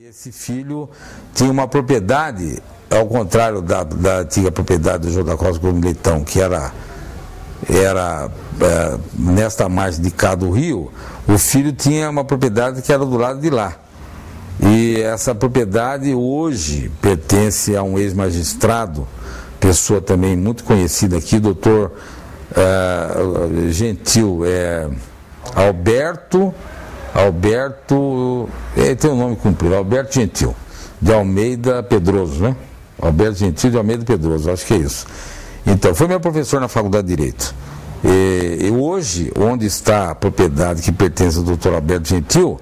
Esse filho tinha uma propriedade, ao contrário da antiga propriedade do João da Costa Gomes Leitão, que era nesta margem de cá do rio. O filho tinha uma propriedade que era do lado de lá. E essa propriedade hoje pertence a um ex-magistrado, pessoa também muito conhecida aqui, doutor Gentil, Alberto, tem um nome comprido, Alberto Gentil, de Almeida Pedroso, né? Alberto Gentil de Almeida Pedroso, acho que é isso. Então, foi meu professor na Faculdade de Direito. E hoje, onde está a propriedade que pertence ao doutor Alberto Gentil,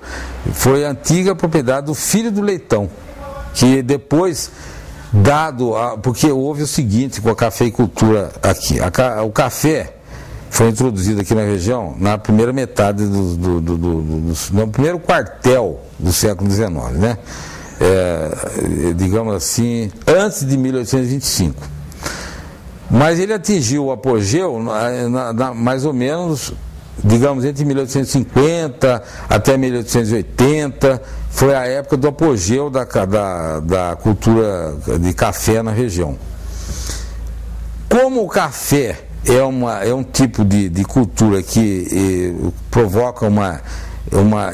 foi a antiga propriedade do filho do Leitão, que depois, porque houve o seguinte com a cafeicultura aqui, o café foi introduzido aqui na região na primeira metade no primeiro quartel do século XIX, né? Digamos assim, antes de 1825. Mas ele atingiu o apogeu mais ou menos, digamos, entre 1850 até 1880, foi a época do apogeu da cultura de café na região. Como o café é um tipo de cultura que provoca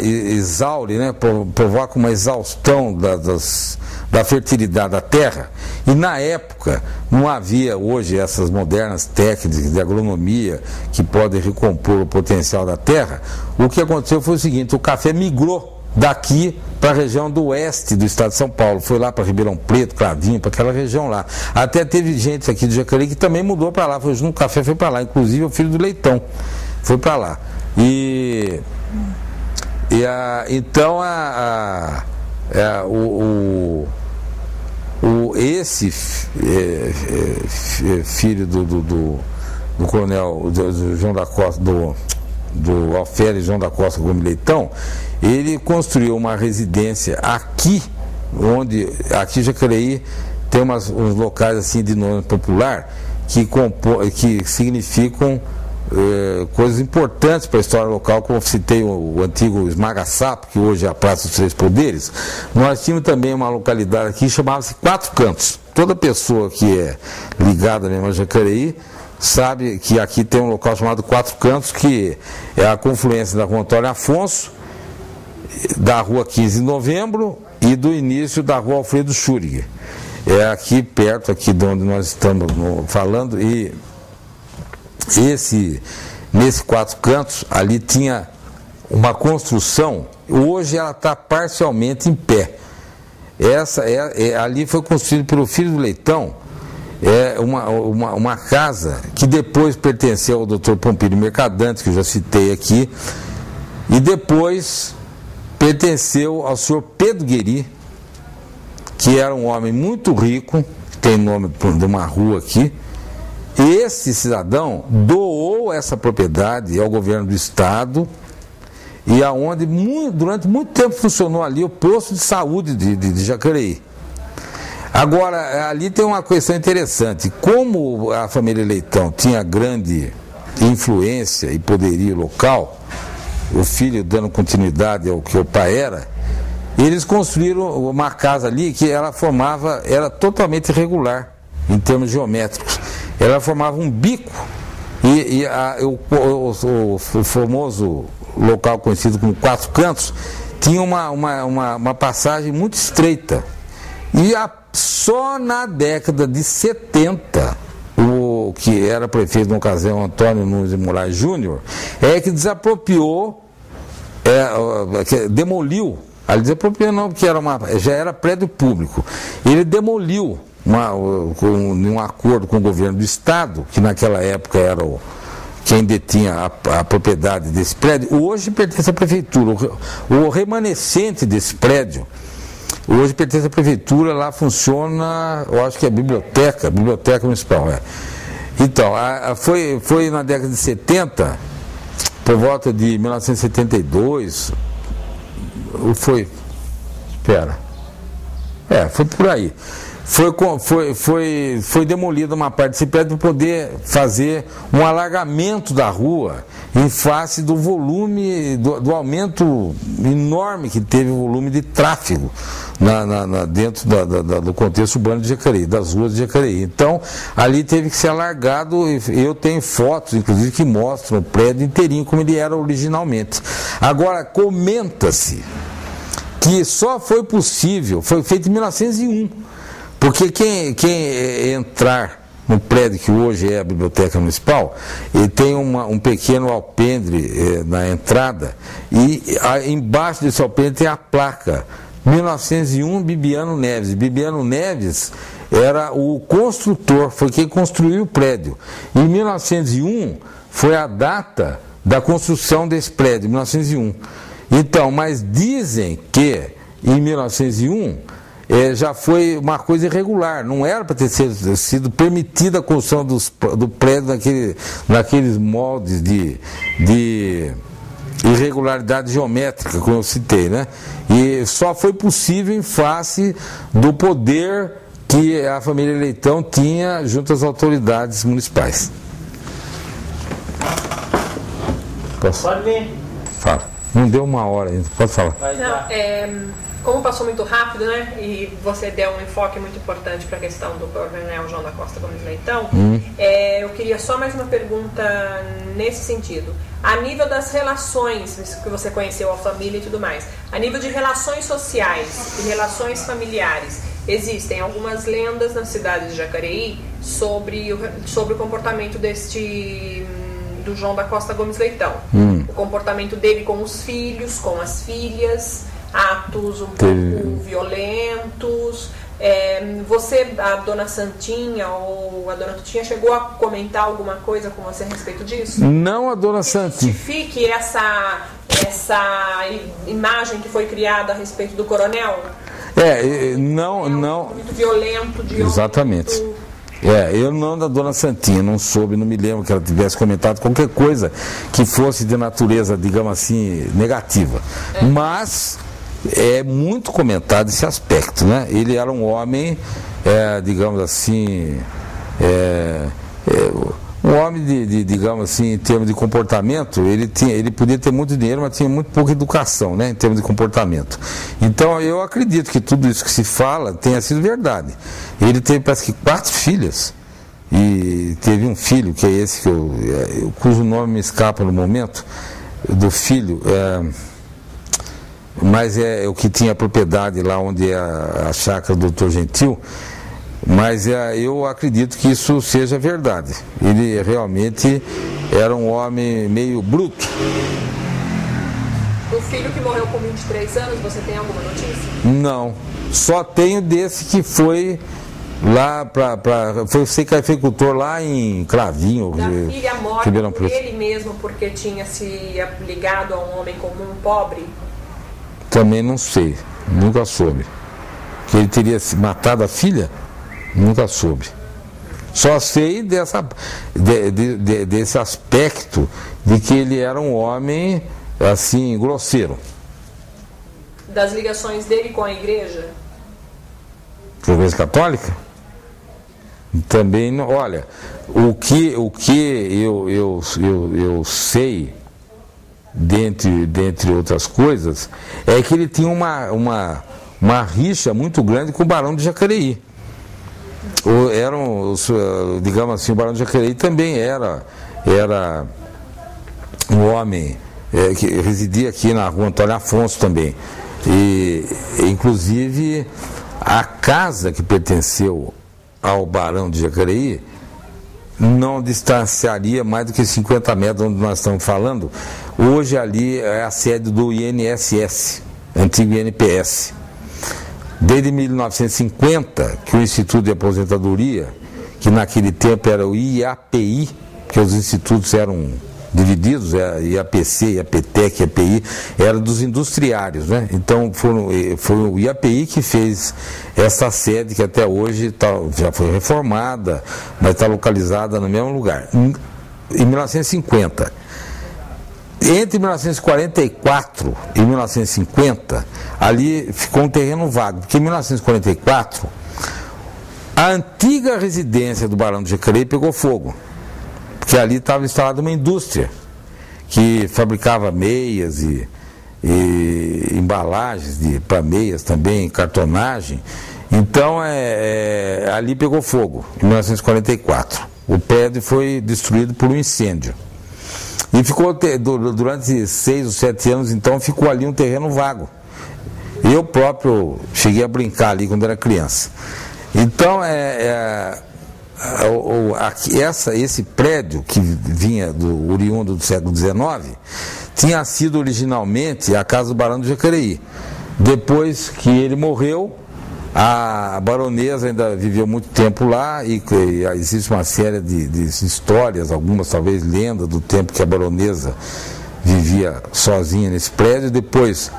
exaure, né? Provoca uma exaustão da fertilidade da terra, e na época não havia hoje essas modernas técnicas de agronomia que podem recompor o potencial da terra. O que aconteceu foi o seguinte: o café migrou daqui para a região do oeste do estado de São Paulo, foi lá para Ribeirão Preto, Cravinho, para aquela região lá. Até teve gente aqui do Jacareí que também mudou para lá, o café foi para lá, inclusive o filho do Leitão foi para lá. Então esse filho do coronel do João da Costa, do alferes João da Costa Gomes Leitão, ele construiu uma residência aqui em Jacareí tem uns locais assim de nome popular que significam coisas importantes para a história local, como eu citei o antigo Esmaga-Sapo, que hoje é a Praça dos Três Poderes. Nós tínhamos também uma localidade aqui que chamava-se Quatro Cantos. Toda pessoa que é ligada mesmo a Jacareí sabe que aqui tem um local chamado Quatro Cantos, que é a confluência da Rua Antônio Afonso, da Rua 15 de Novembro e do início da Rua Alfredo Schuriger. É aqui perto, aqui de onde nós estamos falando, e nesse Quatro Cantos, ali tinha uma construção, hoje ela está parcialmente em pé. Ali foi construído pelo filho do Leitão, uma casa que depois pertenceu ao Dr. Pompílio Mercadante, que eu já citei aqui, e depois pertenceu ao senhor Pedro Gueri, que era um homem muito rico, tem nome de uma rua aqui. Esse cidadão doou essa propriedade ao governo do estado, e aonde durante muito tempo funcionou ali o posto de saúde de Jacareí. Agora, ali tem uma questão interessante: como a família Leitão tinha grande influência e poderio local, o filho dando continuidade ao que o pai era, eles construíram uma casa ali que era totalmente irregular em termos geométricos. Ela formava um bico o famoso local conhecido como Quatro Cantos tinha uma passagem muito estreita. E só na década de 70, o que era prefeito na ocasião, Antônio Nunes de Moraes Júnior, que desapropriou, demoliu. Ali desapropriou não, porque já era prédio público. Ele demoliu um acordo com o governo do estado, que naquela época era quem detinha a propriedade desse prédio. Hoje pertence à prefeitura. O remanescente desse prédio hoje pertence à prefeitura. Lá funciona, eu acho que é biblioteca municipal. Então, foi na década de 70, por volta de 1972, foi por aí. Foi demolida uma parte desse prédio para poder fazer um alargamento da rua em face do volume, do aumento enorme que teve o volume de tráfego dentro do contexto urbano de Jacareí, das ruas de Jacareí. Então, ali teve que ser alargado, e eu tenho fotos, inclusive, que mostram o prédio inteirinho como ele era originalmente. Agora, comenta-se que só foi possível, foi feito em 1901, porque quem entrar no prédio que hoje é a Biblioteca Municipal, ele tem um pequeno alpendre na entrada, e embaixo desse alpendre tem a placa 1901 Bibiano Neves. Bibiano Neves era o construtor, foi quem construiu o prédio. Em 1901 foi a data da construção desse prédio, 1901. Então, mas dizem que em 1901 já foi uma coisa irregular, não era para ter sido permitida a construção do prédio naqueles moldes de irregularidade geométrica, como eu citei, né? E só foi possível em face do poder que a família Leitão tinha junto às autoridades municipais. Posso? Pode vir. Fala. Não deu uma hora ainda, pode falar. Não, como passou muito rápido, né, e você deu um enfoque muito importante para a questão do Coronel João da Costa Gomes Leitão, eu queria só mais uma pergunta nesse sentido. A nível das relações, que você conheceu a família e tudo mais, a nível de relações sociais e relações familiares, existem algumas lendas na cidade de Jacareí sobre o comportamento do João da Costa Gomes Leitão. O comportamento dele com os filhos, com as filhas, atos um pouco violentos. A dona Santinha ou a dona Tutinha chegou a comentar alguma coisa com você a respeito disso? Não, a dona Santinha. Justifique essa imagem que foi criada a respeito do coronel? Não. Muito violento, de exatamente. Eu não da dona Santinha, não soube, não me lembro que ela tivesse comentado qualquer coisa que fosse de natureza, digamos assim, negativa. Mas é muito comentado esse aspecto, né? Ele era um homem, digamos assim, um homem digamos assim, em termos de comportamento, ele podia ter muito dinheiro, mas tinha muito pouca educação, né, em termos de comportamento. Então eu acredito que tudo isso que se fala tenha sido verdade. Ele teve, parece que 4 filhas, e teve um filho, que é esse cujo nome me escapa no momento, do filho, mas é o que tinha a propriedade lá onde é a chácara do Dr. Gentil. Mas eu acredito que isso seja verdade. Ele realmente era um homem meio bruto. O filho que morreu com 23 anos, você tem alguma notícia? Não, só tenho desse que foi lá foi ser cafeicultor lá em Cravinho. Da filha morta por ele mesmo, porque tinha se ligado a um homem comum pobre? Também não sei, nunca soube. Que ele teria matado a filha? Nunca soube. Só sei desse aspecto de que ele era um homem, assim, grosseiro. Das ligações dele com a igreja? Com a Igreja Católica? Também não. Olha, o que eu sei, dentre outras coisas, é que ele tinha uma rixa muito grande com o Barão de Jacareí. Digamos assim, o Barão de Jacareí também era um homem que residia aqui na rua Antônio Afonso também. E, inclusive, a casa que pertenceu ao Barão de Jacareí não distanciaria mais do que 50 metros onde nós estamos falando. Hoje ali é a sede do INSS, antigo INPS. Desde 1950, que o Instituto de Aposentadoria, que naquele tempo era o IAPI, porque os institutos eram divididos, IAPC, IAPTEC, IAPI, era dos industriários, né? Então foi o IAPI que fez essa sede, que até hoje já foi reformada, mas está localizada no mesmo lugar. Em 1950. Entre 1944 e 1950, ali ficou um terreno vago, porque em 1944, a antiga residência do Barão de Jacareí pegou fogo, porque ali estava instalada uma indústria que fabricava meias e embalagens para meias também, cartonagem. Então, ali pegou fogo, em 1944. O prédio foi destruído por um incêndio. E ficou, durante 6 ou 7 anos, então, ficou ali um terreno vago. Eu próprio cheguei a brincar ali quando era criança. Então, esse prédio que vinha oriundo do século XIX, tinha sido originalmente a casa do Barão do Jacareí. Depois que ele morreu, a baronesa ainda viveu muito tempo lá e existe uma série de histórias, algumas talvez lendas do tempo que a baronesa vivia sozinha nesse prédio. Depois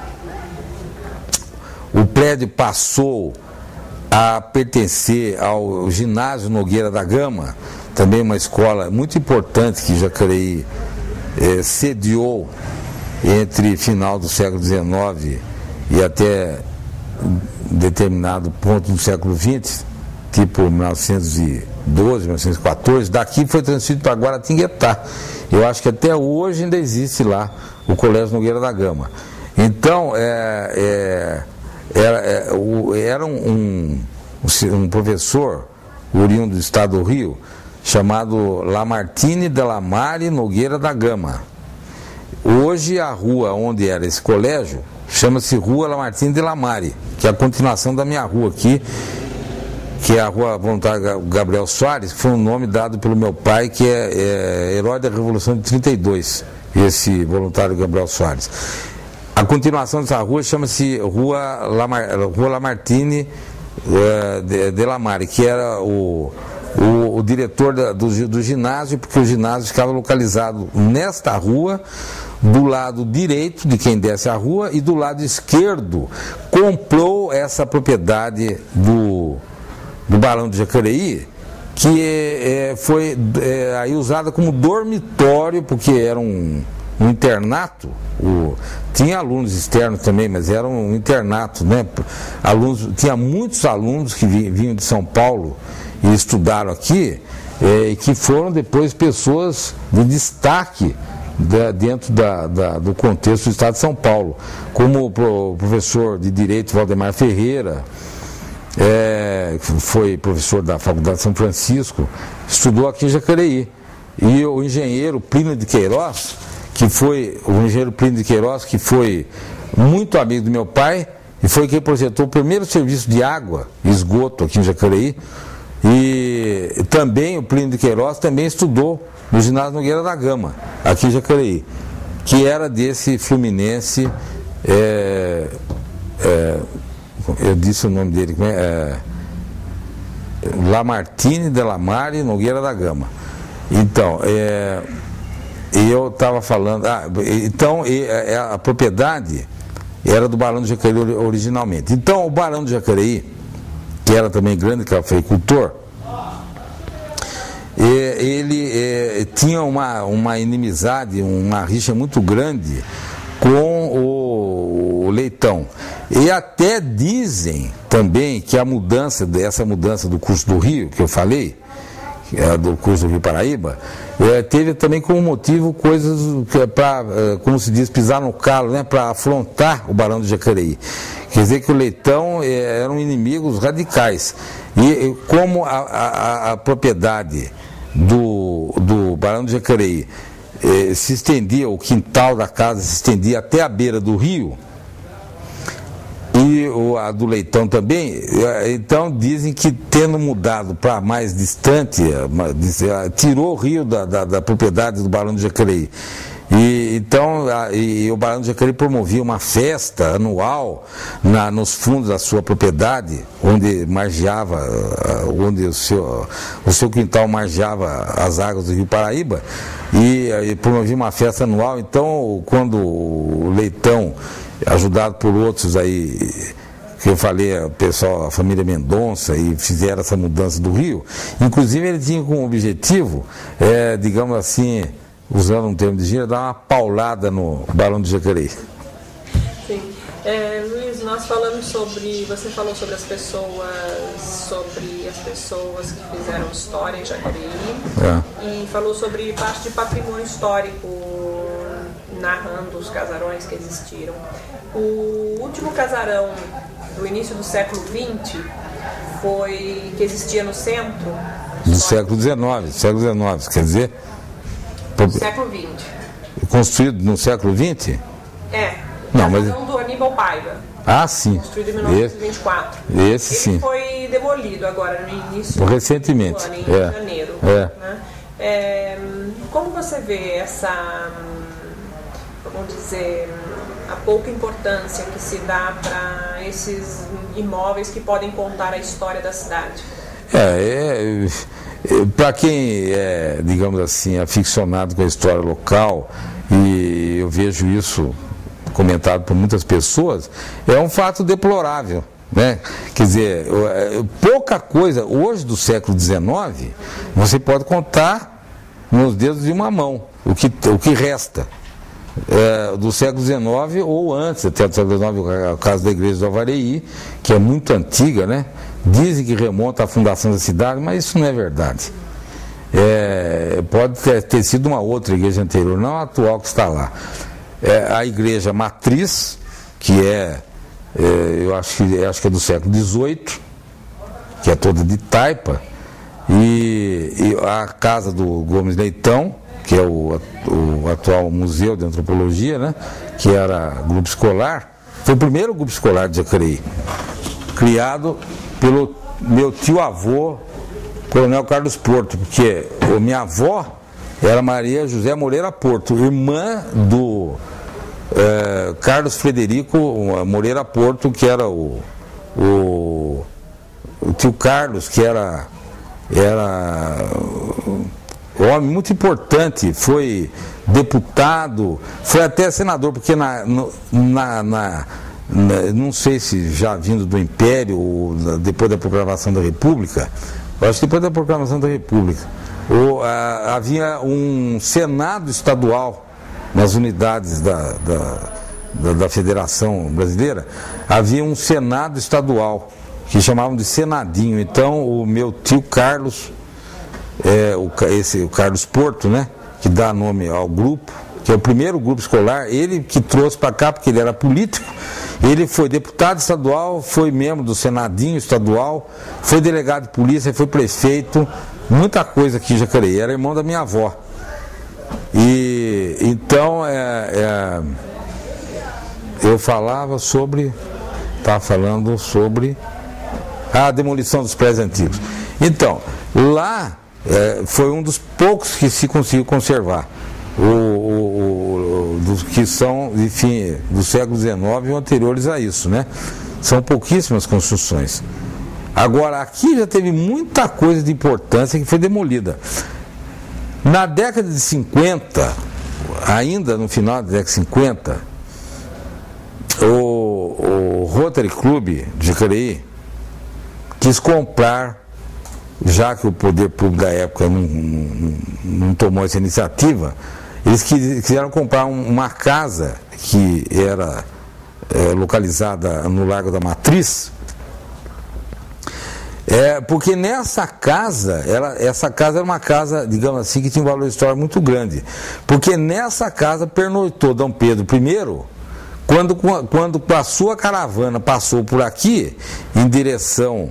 o prédio passou a pertencer ao Ginásio Nogueira da Gama, também uma escola muito importante que Jacareí sediou entre final do século XIX e até determinado ponto do século XX, tipo 1912, 1914. Daqui foi transferido para Guaratinguetá. Eu acho que até hoje ainda existe lá o Colégio Nogueira da Gama. Então, era um professor oriundo do estado do Rio, chamado Lamartine Delamare Nogueira da Gama. Hoje a rua onde era esse colégio chama-se Rua Lamartine Delamare, que é a continuação da minha rua aqui, que é a Rua Voluntário Gabriel Soares, que foi um nome dado pelo meu pai, que é herói da Revolução de 32, esse voluntário Gabriel Soares. A continuação dessa rua chama-se Rua Lamartine Delamare, que era o diretor do ginásio, porque o ginásio ficava localizado nesta rua, do lado direito de quem desce a rua, e do lado esquerdo comprou essa propriedade do Barão de Jacareí, que foi aí usada como dormitório, porque era um internato. Tinha alunos externos também, mas era um internato, né? Tinha muitos alunos que vinham de São Paulo e estudaram aqui, e que foram depois pessoas de destaque dentro do contexto do estado de São Paulo, como o professor de Direito Valdemar Ferreira, foi professor da Faculdade de São Francisco, estudou aqui em Jacareí. E o engenheiro Plínio de Queiroz, que foi muito amigo do meu pai, e foi quem projetou o primeiro serviço de água e esgoto aqui em Jacareí. E também o Plínio de Queiroz também estudou no Ginásio Nogueira da Gama, aqui em Jacareí, que era desse fluminense, eu disse o nome dele, Lamartine Delamare Nogueira da Gama. Então, e eu estava falando, a propriedade era do Barão do Jacareí originalmente. Então, o Barão do Jacareí, que era também grande cafeicultor, ele tinha uma inimizade, uma rixa muito grande com o Leitão. E até dizem também que essa mudança do curso do Rio, que eu falei, do curso do Rio Paraíba, teve também como motivo coisas para, como se diz, pisar no calo, né, para afrontar o Barão do Jacareí. Quer dizer que o Leitão eram inimigos radicais. E como a propriedade do Barão do Jacareí se estendia, o quintal da casa se estendia até a beira do rio, e a do Leitão também, então dizem que, tendo mudado para mais distante, tirou o rio da propriedade do Barão do Jacareí. Então o Barão do Jacareí promovia uma festa anual nos fundos da sua propriedade, onde margeava, onde o seu quintal margeava as águas do Rio Paraíba, e promovia uma festa anual. Então, quando o Leitão, ajudado por outros aí, que eu falei, o pessoal, a família Mendonça, e fizeram essa mudança do rio, inclusive ele tinha como objetivo, digamos assim, usando um termo de gíria, dar uma paulada no Barão de Jacareí. Sim. Luiz, nós falamos você falou sobre as pessoas que fizeram história em Jacareí, e falou sobre parte de patrimônio histórico narrando os casarões que existiram. O último casarão do início do século XX foi que existia no centro. Do século XIX, quer dizer... Do século XX. Construído no século XX? É. Não, mas... do Aníbal Paiva. Ah, sim. Construído em 1924. Esse sim. Ele foi demolido agora no início recentemente. do ano, em janeiro. Né? Como você vê essa, vamos dizer, a pouca importância que se dá para esses imóveis que podem contar a história da cidade? Para quem é, digamos assim, aficionado com a história local, e eu vejo isso comentado por muitas pessoas, é um fato deplorável, né? Quer dizer, pouca coisa, hoje do século XIX, você pode contar nos dedos de uma mão, o que resta. Do século XIX ou antes, até do século XIX, o caso da igreja do Avareí, que é muito antiga, né? Dizem que remonta à fundação da cidade, mas isso não é verdade. Pode ter sido uma outra igreja anterior, não a atual que está lá. A igreja matriz, que eu acho que é do século XVIII, que é toda de taipa, e a casa do Gomes Leitão, que é o atual Museu de Antropologia, né, que era grupo escolar, foi o primeiro grupo escolar de Jacareí, criado pelo meu tio-avô, Coronel Carlos Porto, porque minha avó era Maria José Moreira Porto, irmã do Carlos Frederico Moreira Porto, que era o tio Carlos, que era um homem muito importante, foi deputado, foi até senador, porque não sei se já vindo do Império ou depois da proclamação da República, eu acho que depois da proclamação da República, havia um Senado estadual nas unidades da Federação Brasileira, havia um Senado estadual que chamavam de Senadinho. Então o meu tio Carlos, o Carlos Porto, né, que dá nome ao grupo, que é o primeiro grupo escolar, ele que trouxe para cá, porque ele era político, ele foi deputado estadual, foi membro do Senadinho estadual, foi delegado de polícia, foi prefeito, muita coisa aqui em Jacareí, era irmão da minha avó. E então eu estava falando sobre a demolição dos prédios antigos. Então, lá foi um dos poucos que se conseguiu conservar, dos que são, enfim, do século XIX ou anteriores a isso, né? São pouquíssimas construções. Agora, aqui já teve muita coisa de importância que foi demolida. Na década de 50, ainda no final da década de 50, o Rotary Club de Jacareí quis comprar, já que o poder público da época não tomou essa iniciativa, eles quiseram comprar uma casa que era localizada no Largo da Matriz, porque nessa casa, essa casa era uma casa, digamos assim, que tinha um valor histórico muito grande, porque nessa casa pernoitou Dom Pedro I, quando a sua caravana passou por aqui, em direção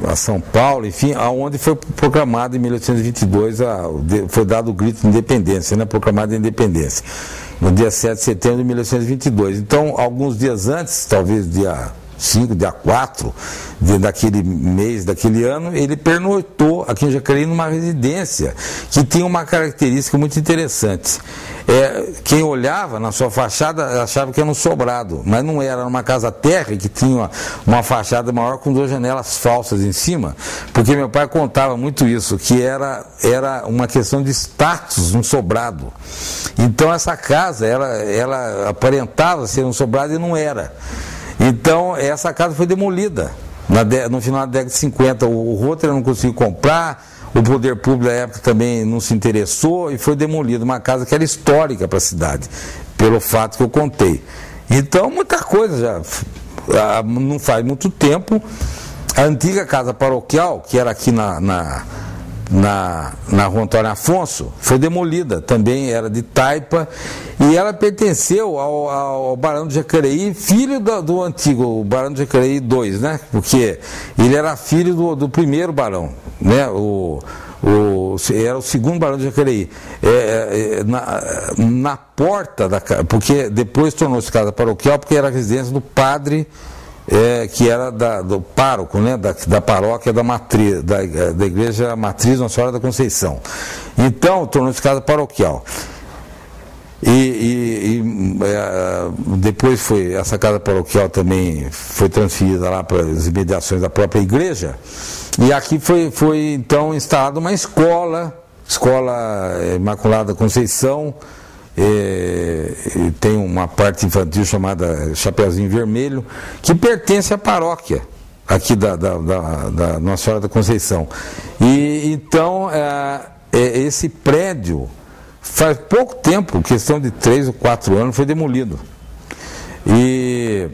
a São Paulo, enfim, aonde foi proclamado em 1822, foi dado o grito de independência, né, proclamada a independência, no dia 7 de setembro de 1822. Então, alguns dias antes, talvez dia 5, dia 4 daquele mês, daquele ano, ele pernoitou aqui em Jacareí numa residência que tinha uma característica muito interessante. Quem olhava na sua fachada achava que era um sobrado, mas não era uma casa térrea que tinha uma fachada maior com 2 janelas falsas em cima, porque meu pai contava muito isso, que era uma questão de status, um sobrado. Então essa casa, ela aparentava ser um sobrado e não era. Então, essa casa foi demolida no final da década de 50. O Rotary não conseguiu comprar, o poder público da época também não se interessou e foi demolida. Uma casa que era histórica para a cidade, pelo fato que eu contei. Então, muita coisa já. Não faz muito tempo, a antiga casa paroquial, que era aqui na Rua Antônio Afonso, foi demolida, também era de taipa, e ela pertenceu ao Barão de Jacareí, filho do antigo Barão de Jacareí II, né? Porque ele era filho do primeiro barão, né? Era o segundo Barão de Jacareí. Na porta da casa, porque depois tornou-se casa paroquial, porque era a residência do padre, que era do pároco, né, da paróquia da matriz, da igreja matriz Nossa Senhora da Conceição. Então tornou-se casa paroquial. Depois essa casa paroquial também foi transferida lá para as imediações da própria igreja, e aqui foi então instalada uma escola Imaculada Conceição. Tem uma parte infantil chamada Chapeuzinho Vermelho, que pertence à paróquia aqui da Nossa Senhora da Conceição. E então esse prédio faz pouco tempo, questão de 3 ou 4 anos, foi demolido. E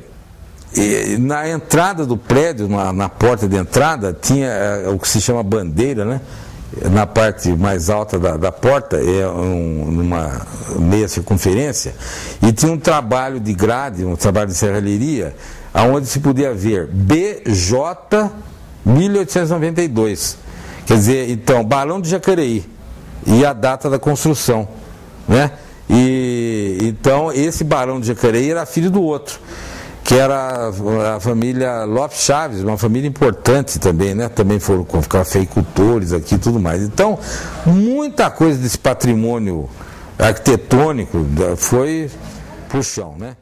na entrada do prédio, na porta de entrada, tinha o que se chama bandeira, né? Na parte mais alta da porta, numa meia circunferência, e tinha um trabalho de grade, um trabalho de serralheria, onde se podia ver BJ 1892. Quer dizer, então, Barão de Jacareí e a data da construção, né? E então esse Barão de Jacareí era filho do outro, que era a família Lopes Chaves, uma família importante também, né? Também foram cafeicultores aqui e tudo mais. Então, muita coisa desse patrimônio arquitetônico foi pro chão, né?